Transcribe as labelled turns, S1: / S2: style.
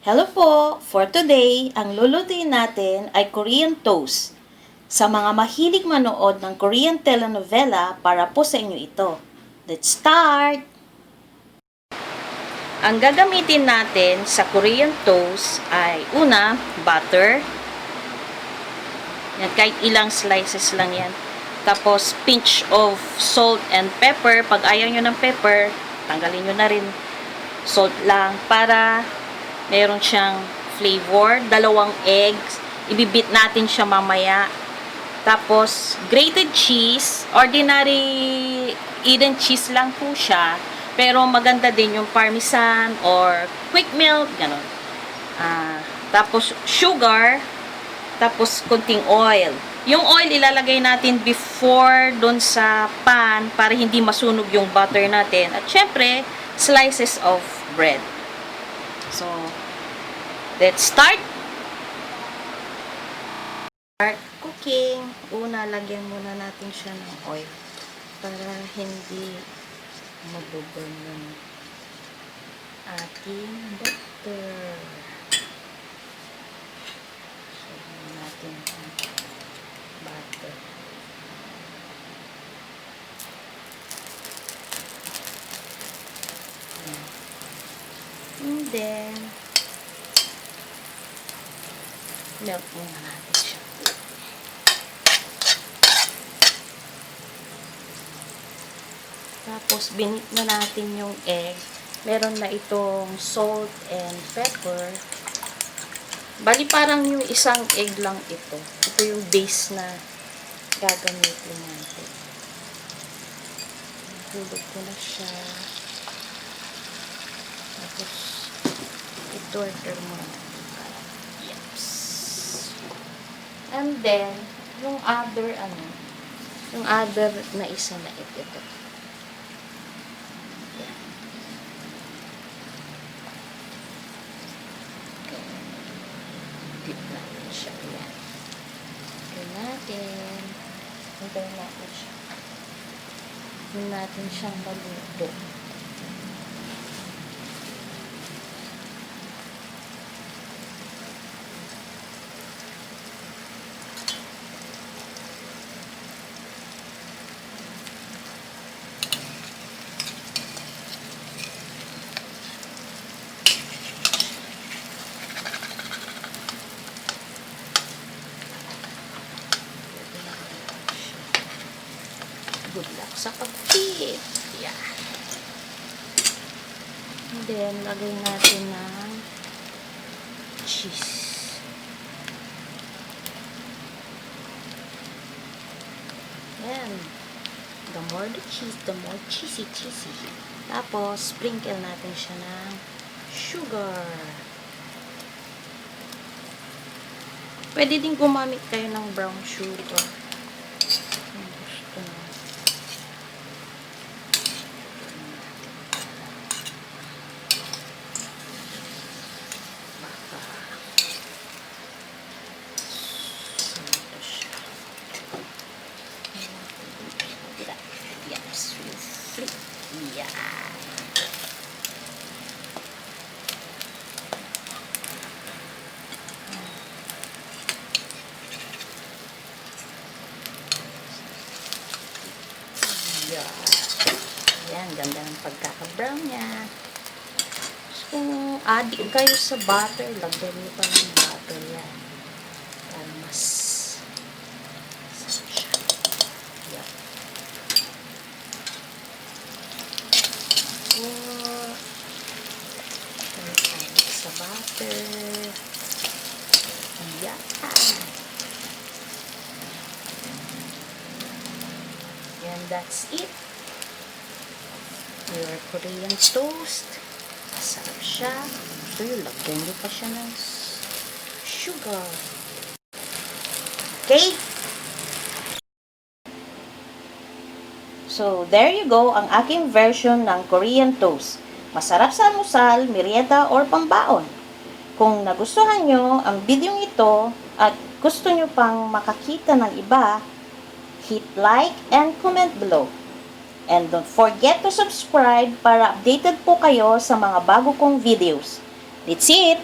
S1: Hello po! For today, ang lulutuin natin ay Korean toast. Sa mga mahilig manood ng Korean telenovela, para po sa inyo ito. Let's start! Ang gagamitin natin sa Korean toast ay una, butter. Yan, kahit ilang slices lang yan. Tapos, pinch of salt and pepper. Pag ayaw nyo ng pepper, tanggalin nyo na rin. Salt lang para meron siyang flavor. 2 eggs. Ibibit natin siya mamaya. Tapos, grated cheese. Ordinary Eden cheese lang po siya. Pero maganda din yung parmesan or quick milk. Ganon. Tapos, sugar. Tapos, kunting oil. Yung oil ilalagay natin before doon sa pan para hindi masunog yung butter natin. At syempre, slices of bread. So, let's start. Start cooking. Una, lagyan muna natin siya ng oil para hindi mabuburn yung ating butter. So, natin ang butter. And then, milk muna natin siya. Tapos, binit na natin yung egg. Meron na itong salt and pepper. Bali, parang yung isang egg lang ito. Ito yung base na gagamitin natin. Hulog ko na siya. Tapos, i-torture mo na. Yes. And then, yung other na isa na ito. Yan. Okay. Dip natin siya. Yan. Hintayin natin. Hintayin natin siya. Hintayin natin siyang maluto. Good luck sa pag-tip. Yeah. And then, lagay natin ng cheese. Yan. The more the cheese, the more cheesy. Tapos, sprinkle natin siya ng sugar. Pwede din gumamit kayo ng brown sugar. Yeah. Yan, ganda ng pagkaka-brown niya. So, kung adik kayo sa butter, lagyan niyo pa ng butter yan. Para mas sarap siya. Yan. So, adik sa butter. Yan. And that's it. Your Korean toast. Masarap siya. Ito yung lagyan nyo pa siya ng sugar. Okay? So, there you go ang aking version ng Korean toast. Masarap sa almusal, merienda, or pambaon. Kung nagustuhan nyo ang video ito at gusto nyo pang makakita ng iba, hit like and comment below. And don't forget to subscribe para updated po kayo sa mga bago kong videos. That's it!